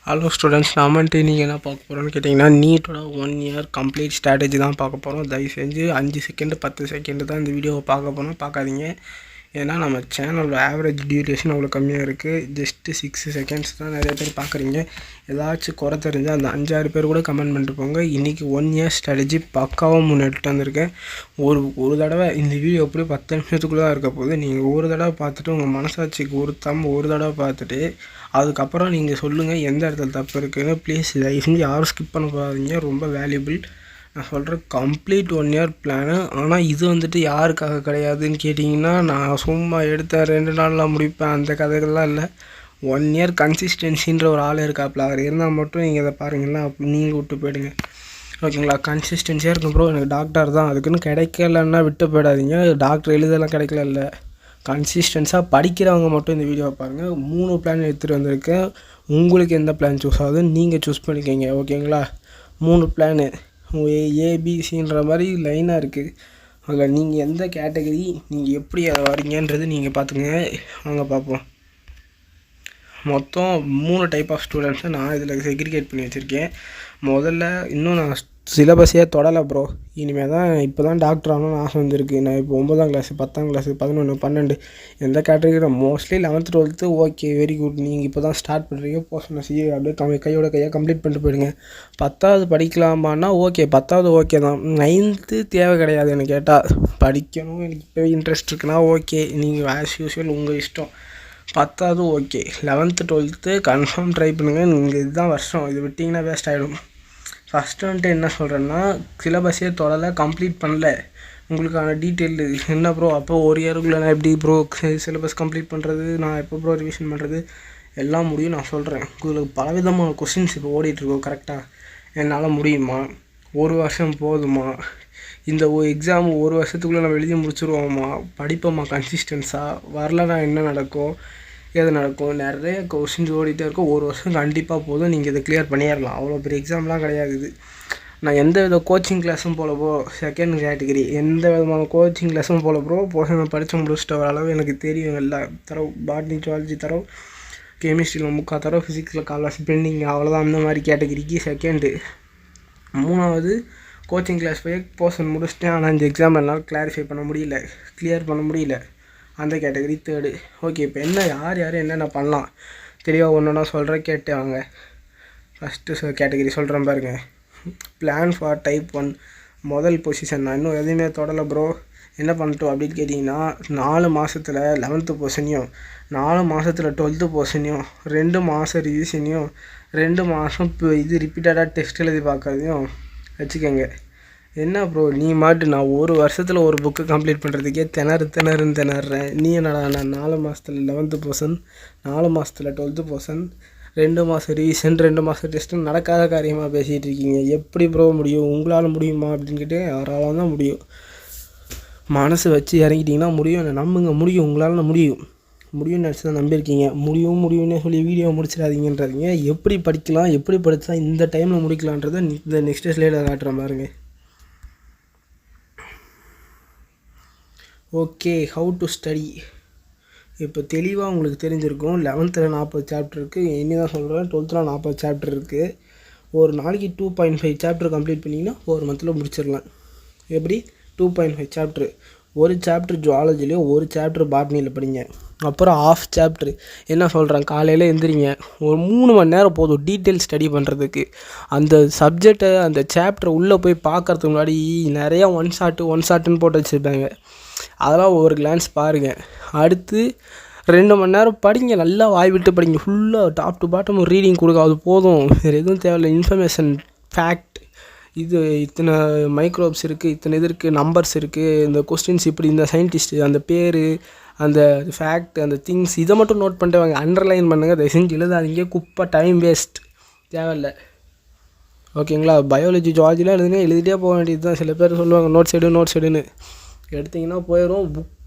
Hello students, நாமன்ட்டு நீங்கள் என்ன பார்க்க போகிறோன்னு கேட்டிங்கன்னா, நீட்டோட 1 இயர் கம்ப்ளீட் ஸ்ட்ராட்டஜி தான் பார்க்க போகிறோம். தயவு செஞ்சு 5 செகண்ட் 10 செகண்ட் தான் இந்த வீடியோவை பார்க்க போகிறோம். பார்க்காதீங்க. ஏன்னா நம்ம சேனலோட ஆவரேஜ் டியூரேஷன் அவ்வளோ கம்மியாக இருக்குது. ஜஸ்ட்டு 6 செகண்ட்ஸ் தான் நிறைய பேர் பார்க்குறீங்க. ஏதாச்சும் குறை தெரிஞ்சால் அந்த 5-6 பேர் கூட கமெண்ட் பண்ணிட்டு போங்க. இன்றைக்கி 1 இயர் ஸ்ட்ராட்டஜி பக்காவாக முன்னெடுத்து வந்திருக்கேன். ஒரு தடவை இந்த வீடியோ எப்படி 10 நிமிஷத்துக்குள்ளே தான் இருக்க போது. நீங்கள் ஒரு தடவை பார்த்துட்டு உங்கள் மனசாட்சிக்கு ஒரு தடவை பார்த்துட்டு அதுக்கப்புறம் நீங்கள் சொல்லுங்கள் எந்த இடத்துல தப்பு இருக்குதுன்னு. ப்ளீஸ் தயவு செஞ்சு யாரும் ஸ்கிப் பண்ண போகாதீங்க. ரொம்ப வேல்யூபிள். நான் சொல்கிறேன் கம்ப்ளீட் 1 இயர் பிளானு. ஆனால் இது வந்துட்டு யாருக்காக கிடையாதுன்னு கேட்டிங்கன்னா, நான் சும்மா எடுத்த 2 நாளில் முடிப்பேன் அந்த கதைகள்லாம் இல்லை. 1 இயர் கன்சிஸ்டன்சின்ற ஒரு ஆள் இருக்காப்புல. அவர் இருந்தால் மட்டும் நீங்கள் இதை பாருங்கன்னா நீங்கள் விட்டு போயிடுங்க. ஓகேங்களா? கன்சிஸ்டன்சியாக இருக்கும் ப்ரோ. எனக்கு டாக்டர் தான் அதுக்குன்னு கிடைக்கலன்னா விட்டு போயிடாதீங்க. டாக்டர் எழுதலாம் கிடைக்கல இல்லை. கன்சிஸ்டன்ஸாக படிக்கிறவங்க மட்டும் இந்த வீடியோவை பாருங்கள். 3 பிளான் எடுத்துகிட்டு வந்திருக்கேன். உங்களுக்கு எந்த பிளான் சூஸ் ஆகுதுன்னு நீங்கள் சூஸ் பண்ணிக்கோங்க. ஓகேங்களா? 3 பிளானு ஏபிசின்ற மாதிரி லைனாக இருக்குது. அதில் நீங்கள் எந்த கேட்டகரி, நீங்கள் எப்படி அதை வரீங்கன்றது நீங்கள் பார்த்துங்க. வாங்க பார்ப்போம். மொத்தம் 3 டைப் ஆஃப் ஸ்டூடெண்ட்ஸை நான் இதில் செக்ரிகேட் பண்ணி வச்சுருக்கேன். முதல்ல இன்னும் நான் சிலபஸே தொடலை ப்ரோ. இனிமேல் தான் இப்போ தான் டாக்டர் ஆகணும்னு ஆசை வந்துருக்கு. நான் இப்போ 9ஆம் கிளாஸு 10ஆம் கிளாஸு 11 12 எந்த category mostly 11th 12th okay very good. நீங்கள் இப்போ தான் ஸ்டார்ட் பண்ணுறீங்க. போர்ஷனை அப்படியே கையாக கம்ப்ளீட் பண்ணிட்டு போயிடுங்க. 10வது படிக்கலாமான்னா ஓகே, 10வது ஓகே தான். 9th தேவை கிடையாது எனக்கு கேட்டால். படிக்கணும் எனக்கு இப்போ இன்ட்ரெஸ்ட் இருக்குன்னா ஓகே, நீங்கள் ஆஸ் யூஸ்வல் உங்கள் இஷ்டம். 10வது okay. 11th 12th confirm try பண்ணுங்கள். நீங்கள் இதுதான் வருஷம், இது விட்டிங்கன்னா வேஸ்ட் ஆகிடும். ஃபஸ்ட்டு வந்துட்டு என்ன சொல்கிறேன்னா, சிலபஸே தொடலை, கம்ப்ளீட் பண்ணல. உங்களுக்கான டீட்டெயில் என்ன ப்ரோ, அப்போ ஒரு இயருக்குள்ளே நான் எப்படி ப்ரோ சிலபஸ் கம்ப்ளீட் பண்ணுறது, நான் எப்போ ப்ரோ ரிவிஷன் பண்ணுறது, எல்லாம் முடியும். நான் சொல்கிறேன் உங்களுக்கு பலவிதமான கொஸ்டின்ஸ் இப்போ ஓடிட்டுருக்கோம். கரெக்டாக என்னால் முடியுமா, ஒரு வருஷம் போதுமா, இந்த எக்ஸாம் ஒரு வருஷத்துக்குள்ளே நம்ம எழுதி முடிச்சுருவோமா, படிப்போமா கன்சிஸ்டன்ஸாக, வரலன்னா என்ன நடக்கும், எது நடக்கும், நிறைய கொஸ்டின்ஸ் ஓடிட்டே இருக்கும். ஒரு வருஷம் கண்டிப்பாக போதும், நீங்கள் இதை கிளியர் பண்ணிடலாம். அவ்வளோ பெரிய எக்ஸாம்லாம் கிடையாது இது. நான் எந்த வித கோச்சிங் கிளாஸும் போல ப்ரோ. செகண்ட் கேட்டகரி எந்த விதமான கோச்சிங் கிளாஸும் போல ப்ரோ. போர்ஷன் படித்து முடிச்சுட்டு அளவு எனக்கு தெரியும். எல்லா தரவு, பாட்னி ஜுவாலஜி தரவு, கெமிஸ்ட்ரியில் முக்கா தரவு, ஃபிசிக்ஸில் கால்வாசி பெண்டிங், அவ்வளோதான். அந்த மாதிரி கேட்டகரிக்கு செகண்டு. 3வது கோச்சிங் கிளாஸ் போய் போர்ஷன் முடிச்சிட்டேன். ஆனால் இந்த எக்ஸாம் என்னால் கிளாரிஃபை பண்ண முடியல, கிளியர் பண்ண முடியல. அந்த கேட்டகரி தேர்டு. ஓகே, இப்போ என்ன யார் என்னென்ன பண்ணலாம் தெளிவாக ஒன்றுனா சொல்கிறேன், கேட்டு வாங்க. ஃபஸ்ட்டு கேட்டகரி சொல்கிறேன் பாருங்க. பிளான் ஃபார் டைப் 1 முதல் பொசிஷன். நான் இன்னும் எதுவுமே தொடலை ப்ரோ. என்ன பண்ணிட்டோம் அப்படின்னு கேட்டிங்கன்னா, 4 மாதத்தில் 11th போர்ஷனையும் 4 மாதத்தில் 12th போர்ஷனையும் 2 மாதம் ரிவிஷனையும் 2 மாதம் இப்போ இது ரிப்பீட்டடாக டெஸ்ட் எழுதி பார்க்கறதையும் வச்சுக்கோங்க. என்ன ப்ரோ நீ மாட்டு, நான் ஒரு வருஷத்தில் ஒரு புக்கு கம்ப்ளீட் பண்ணுறதுக்கே திணறேன். நீ என்னடா, நான் 4 மாதத்தில் 11th போர்ஷன், 4 மாதத்தில் 12th போர்ஷன், 2 மாதம் ரிவிஷன், 2 மாதம் டெஸ்ட்டு, நடக்காத காரியமாக பேசிகிட்டு இருக்கீங்க. எப்படி ப்ரோ முடியும், உங்களால் முடியுமா அப்படின்னு கேட்டு, அவரால் தான் முடியும். மனசு வச்சு இறங்கிட்டிங்கன்னா முடியும். நம்புங்க, முடியும், உங்களால் முடியும்னு நினச்சி தான் நம்பியிருக்கீங்க. முடியும்னே சொல்லி வீடியோ முடிச்சிடாதீங்கன்றீங்க. எப்படி படிக்கலாம், எப்படி படித்தா இந்த டைமில் முடிக்கலான்றதை இந்த நெக்ஸ்ட் ஸ்லைடில் காட்டுற மாதிரிங்க. Okay, how to study. இப்போ தெளிவாக உங்களுக்கு தெரிஞ்சிருக்கும். 11th 40 சாப்டர் இருக்குது. இனி தான் சொல்கிறேன், 12th 40 சாப்டர் இருக்குது. ஒரு நாளைக்கு 2.5 சாப்டர் கம்ப்ளீட் பண்ணிங்கன்னா ஒரு மந்தில் முடிச்சிடலாம். எப்படி 2.5 சாப்டரு. ஒரு சாப்டர் ஜுவாலஜிலையும் ஒரு சாப்டர் பாட்னியில் படிங்க. அப்புறம் ஆஃப் சாப்டர் என்ன சொல்கிறேன், காலையில் எழுந்திரிங்க, ஒரு 3 மணி நேரம் போதும் டீட்டெயில் ஸ்டடி பண்ணுறதுக்கு. அந்த சப்ஜெக்டை அந்த சாப்டரை உள்ளே போய் பார்க்குறதுக்கு முன்னாடி நிறையா ஒன் ஷாட்டுன்னு போட்டு வச்சுருப்பாங்க. அதெல்லாம் ஒரு கிளான்ஸ் பாருங்கள். அடுத்து 2 மணி நேரம் படிங்க, நல்லா வாய் விட்டு படிங்க. ஃபுல்லாக டாப் டு பாட்டம் ரீடிங் கொடுக்க, அது போதும். வேறு எதுவும் தேவையில்லை. இன்ஃபர்மேஷன், ஃபேக்ட், இது இத்தனை மைக்ரோப்ஸ் இருக்குது, இத்தனை இது இருக்குது, நம்பர்ஸ் இருக்குது, இந்த கொஸ்டின்ஸ் இப்படி, இந்த சயின்டிஸ்ட்டு அந்த பேர், அந்த ஃபேக்ட், அந்த திங்ஸ், இதை மட்டும் நோட் பண்ணிட்டு வாங்க. அண்டர்லைன் பண்ணுங்கள். தயவு செஞ்சு எழுதாதீங்க, குப்பை, டைம் வேஸ்ட், தேவையில்லை. ஓகேங்களா? பயாலஜி ஜுவாலஜிலாம் எழுதிட்டே போக வேண்டியது தான். சில பேர் சொல்லுவாங்க நோட்ஸ் எடுன்னு எடுத்திங்கன்னா போயிடும்.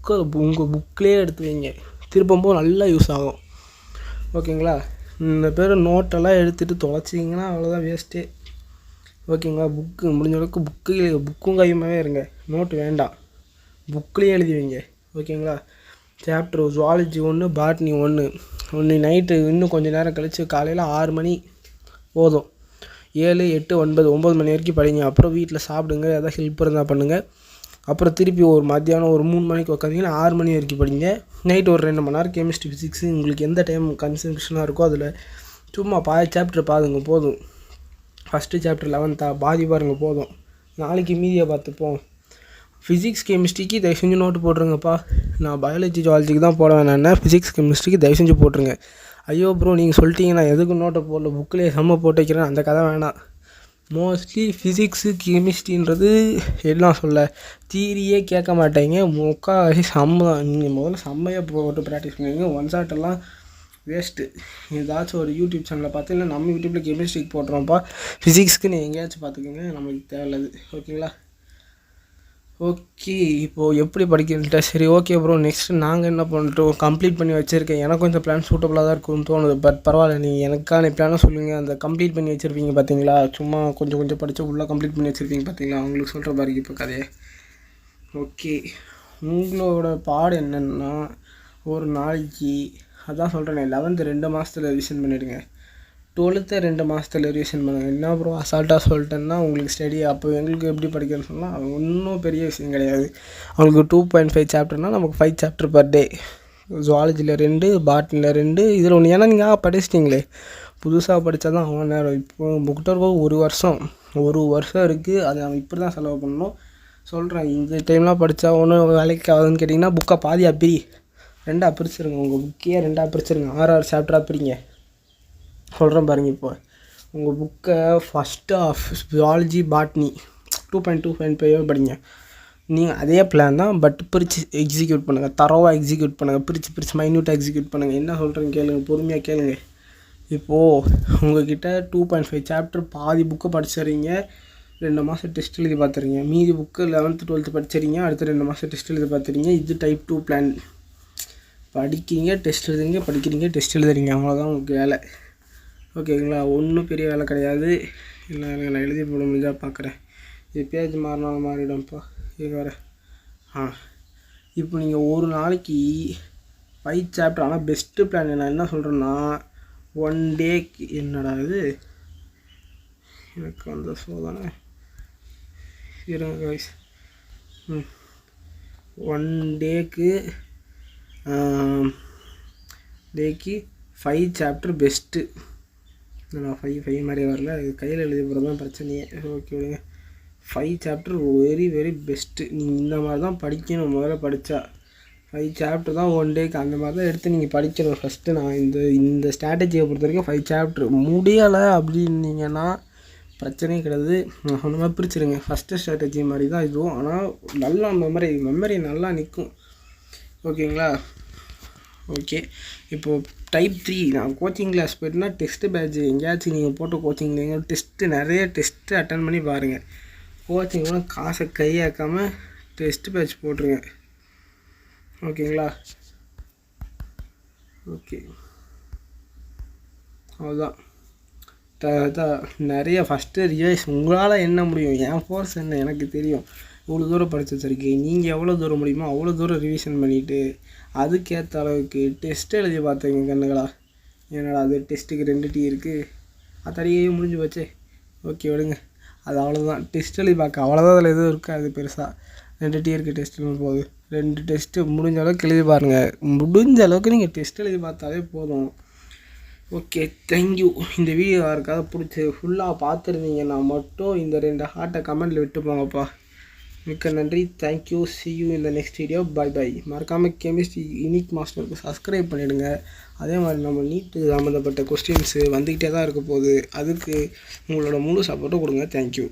உங்கள் புக்கிலே எடுத்து வைங்க, திரும்பவும் நல்லா யூஸ் ஆகும். ஓகேங்களா? இந்த பேர் நோட்டெல்லாம் எடுத்துகிட்டு தொலைச்சிங்கன்னா அவ்வளோதான், வேஸ்ட்டே. ஓகேங்களா? முடிஞ்ச அளவுக்கு புக்கும் கையுமாவே இருங்க. நோட்டு வேண்டாம், புக்கிலேயே எழுதி வைங்க. ஓகேங்களா? சாப்டர் ஜுவாலஜி 1, பாட்னி 1 நைட்டு இன்னும் கொஞ்சம் நேரம் கழித்து காலையில் 6 மணி போதும். 7, 8, 9 9 மணி வரைக்கும் படிங்க. அப்புறம் வீட்டில் சாப்பிடுங்க, எதாவது ஹெல்ப் இருந்தால் பண்ணுங்கள். அப்புறம் திருப்பி ஒரு மத்தியானம் ஒரு 3 மணிக்கு உட்காந்திங்கன்னா 6 மணி வரைக்கும் படிங்க. நைட் ஒரு 2 மணி நேரம் கெமிஸ்ட்ரி, ஃபிசிக்ஸு உங்களுக்கு எந்த டைம் கன்சன்ட்ரேஷனாக இருக்கோ அதில் சும்மா பாதி சாப்டர் பாருங்க போதும். ஃபஸ்ட்டு சாப்டர் 11th பாதி பாருங்கள் போதும். நாளைக்கு மீதியை பார்த்துப்போம். ஃபிசிக்ஸ் கெமிஸ்ட்ரிக்கு தயவு செஞ்சு நோட்டு போட்டுருங்கப்பா. நான் பயாலஜி ஜுவாலஜிக்கு தான் போட வேணான்னா ஃபிசிக்ஸ் கெமிஸ்ட்ரிக்கு தயவு செஞ்சு போட்டுருங்க. ஐயோ ப்ரோ நீங்கள் சொல்லிட்டீங்க நான் எதுக்கும் நோட்டை போடல, புக்கிலே செம்ம போட்டு வைக்கிறேன், அந்த கதை வேணாம். மோஸ்ட்லி ஃபிசிக்ஸு கெமிஸ்ட்ரின்றது எல்லாம் சொல்ல தியரியே கேட்க மாட்டேங்க. முக்கால்வாசி செம்ம தான். நீங்கள் முதல்ல செம்மையாக போட்டு ப்ராக்டிஸ் பண்ணுவீங்க. ஒன் ஷாட்டெல்லாம் வேஸ்ட்டு. ஏதாச்சும் ஒரு யூடியூப் சேனலில் பார்த்து இல்லை நம்ம யூடியூப்பில் கெமிஸ்ட்ரிக்கு போட்டுறோம்ப்பா, ஃபிசிக்ஸ்க்கு நீங்கள் எங்கேயாச்சும் பார்த்துக்கோங்க, நம்மளுக்கு தேவையில்லாது. ஓகேங்களா? ஓகே, இப்போது எப்படி படிக்கிறேன்ட்டு சரி ஓகே ப்ரோ. நெக்ஸ்ட்டு நாங்கள் என்ன பண்ணிட்டோம், கம்ப்ளீட் பண்ணி வச்சுருக்கேன். எனக்கும் இந்த பிளான் சூட்டபுளாக தான் இருக்கும்னு தோணுது. பட் பரவாயில்ல, நீங்கள் எனக்கான பிளானை சொல்லுங்கள். அந்த கம்ப்ளீட் பண்ணி வச்சுருப்பீங்க பார்த்தீங்களா, சும்மா கொஞ்சம் கொஞ்சம் படித்து உள்ளே கம்ப்ளீட் பண்ணி வச்சுருப்பீங்க பார்த்தீங்களா, அவங்களுக்கு சொல்கிற பாருங்க இப்போ கதையை. ஓகே, உங்களோட பாடம் என்னென்னா ஒரு நாளைக்கு அதான் சொல்கிறேன் 11th 2 மாதத்தில் ரிவிஷன் பண்ணிவிடுங்க, 12th 2 மாதத்தில் ரிவிஷன் பண்ணுங்கள். என்ன ப்ரோ அசால்ட்டாக சொல்லிட்டேன்னா உங்களுக்கு ஸ்டடி அப்போ எங்களுக்கு எப்படி படிக்கிறேன்னு சொன்னால் ஒன்றும் பெரிய விஷயம் கிடையாது. அவங்களுக்கு 2.5 சாப்டர்னால் நமக்கு 5 சாப்டர் பர் டே. ஜுவாலஜியில் 2, பாட்னியில் 2, இதில் ஒன்று. ஏன்னா நீங்கள் படிச்சிட்டிங்களே, புதுசாக படித்தா தான் அவ்வளோ நேரம். இப்போ புக்கிட்ட ஒரு வருஷம் இருக்குது, அதை நம்ம இப்படி தான் செலவு பண்ணணும். சொல்கிறேன், இந்த டைம்லாம் படித்தா ஒன்றும் வேலைக்கு ஆகுதுன்னு கேட்டிங்கன்னா புக்கை பாதியாக பிரி, 2ஆக பிரிச்சுருங்க. உங்கள் புக்கையே 2ஆக பிரிச்சுருங்க, 6 சாப்டராக பிரிங்க. சொல்கிறேன் பாருங்க, இப்போ உங்கள் புக்கை ஃபஸ்ட்டு ஆஃப் ஜுவாலஜி பாட்னி 2.2.5 படிங்க. நீங்கள் அதே பிளான் தான், பட் பிரித்து எக்ஸிக்யூட் பண்ணுங்கள், தரோவாக எக்ஸிக்யூட் பண்ணுங்கள், பிரித்து மைன்யூட்டாக எக்ஸிக்யூட் பண்ணுங்கள். என்ன சொல்கிறேன்னு கேளுங்க, பொறுமையாக கேளுங்க. இப்போது உங்கள்கிட்ட 2.5 சாப்டர் பாதி புக்கை படிச்சிடுறீங்க, 2 மாதம் டெஸ்ட் எழுதி பார்த்துறீங்க. மீதி புக்கு 11th 12th படிச்சிடுறீங்க, அடுத்த 2 மாதம் டெஸ்ட் எழுதி பார்த்துறீங்க. இது டைப் 2 பிளான். படிக்கிறீங்க, டெஸ்ட் எழுதுறீங்க, படிக்கிறீங்க, டெஸ்ட் எழுதுறீங்க, அவ்வளோதான் உங்களுக்கு வேலை. ஓகேங்களா? ஒன்றும் பெரிய வேலை கிடையாது. இல்லை நான் எழுதி போட முடிஞ்சால் பார்க்குறேன். இது பேஜ் மாறினாலும் மாறிடும்ப்பா. இது வேறு. இப்போ நீங்கள் ஒரு நாளைக்கு 5 சாப்டர். ஆனால் பெஸ்ட்டு பிளான் நான் என்ன சொல்கிறேன்னா, 1 டேக்கு என்னடா இது எனக்கு அந்த சோதனை இருங்க கைஸ். 1 டேக்கு 5 சாப்டர் பெஸ்ட்டு. நான் 5 மாதிரி வரல, இது கையில் எழுதி போகிறது தான் பிரச்சனையே. ஓகே விடுங்க. 5 சாப்டர் வெரி வெரி பெஸ்ட்டு. நீங்கள் இந்த மாதிரி தான் படிக்கணும். முதல்ல படித்தா 5 சாப்டர் தான் 1 டேக்கு, அந்த மாதிரி தான் எடுத்து நீங்கள் படிக்கணும். ஃபஸ்ட்டு நான் இந்த ஸ்ட்ராட்டஜியை பொறுத்த வரைக்கும் 5 சாப்டர் முடியலை அப்படின்னீங்கன்னா பிரச்சனையே கிடையாது. நான் சொன்ன மாதிரி பிரிச்சுருங்க. ஃபஸ்ட்டு ஸ்ட்ராட்டஜி மாதிரி தான் இதுவும், ஆனால் நல்லா மெமரி நல்லா நிற்கும். ஓகேங்களா? ஓகே, இப்போது டைப் 3 நான் கோச்சிங் கிளாஸ் போய்ட்டுனா டெஸ்ட்டு பேட்ச் எங்கேயாச்சும் நீங்கள் போட்டு கோச்சிங் நிறைய டெஸ்ட்டு அட்டன் பண்ணி பாருங்கள். கோச்சிங் கூட காசை கையாக்காமல் டெஸ்ட்டு பேட்ச் போட்டுருங்க. ஓகேங்களா? ஓகே, அவ்வளோதான். நிறைய ஃபஸ்ட்டு ரிவைஸ் உங்களால் என்ன முடியும், என் ஃபோர்ஸ் என்ன எனக்கு தெரியும். இவ்வளோ தூரம் படித்து வச்சுருக்கேன், நீங்கள் எவ்வளோ தூரம் முடியுமோ அவ்வளோ தூரம் ரிவிஷன் பண்ணிவிட்டு அதுக்கேற்ற அளவுக்கு டெஸ்ட்டு எழுதி பார்த்துங்க கண்ணுங்களா. என்னடா அது டெஸ்ட்டுக்கு 2 டீ இருக்குது, அத்தடியே முடிஞ்சு போச்சே. ஓகே விடுங்க, அது அவ்வளோதான். டெஸ்ட் எழுதி பார்க்க அவ்வளோதான், அதில் எதுவும் இருக்காது பெருசாக. 2 டீ இருக்குது டெஸ்ட் எழுதும் போது. 2 டெஸ்ட்டு முடிஞ்ச அளவுக்கு எழுதி பாருங்கள். முடிஞ்ச அளவுக்கு நீங்கள் டெஸ்ட் எழுதி பார்த்தாலே போதும். Okay, thank you. இந்த வீடியோ யாருக்காவது பிடிச்சி ஃபுல்லாக பார்த்துருந்தீங்கன்னா மட்டும் இந்த 2 ஹார்ட்டை கமெண்ட்டில் விட்டு போங்கப்பா. மிக்க நன்றி. Thank you. see you in the next video. bye. மறக்காமல் கெமிஸ்ட்ரி யூனிக் மாஸ்டருக்கு சப்ஸ்கிரைப் பண்ணிவிடுங்க. அதே மாதிரி நம்ம நீட்டு சம்மந்தப்பட்ட கொஸ்டின்ஸு வந்துக்கிட்டே தான் இருக்க போகுது. அதுக்கு உங்களோட முழு சப்போர்ட்டும் கொடுங்க. தேங்க்யூ.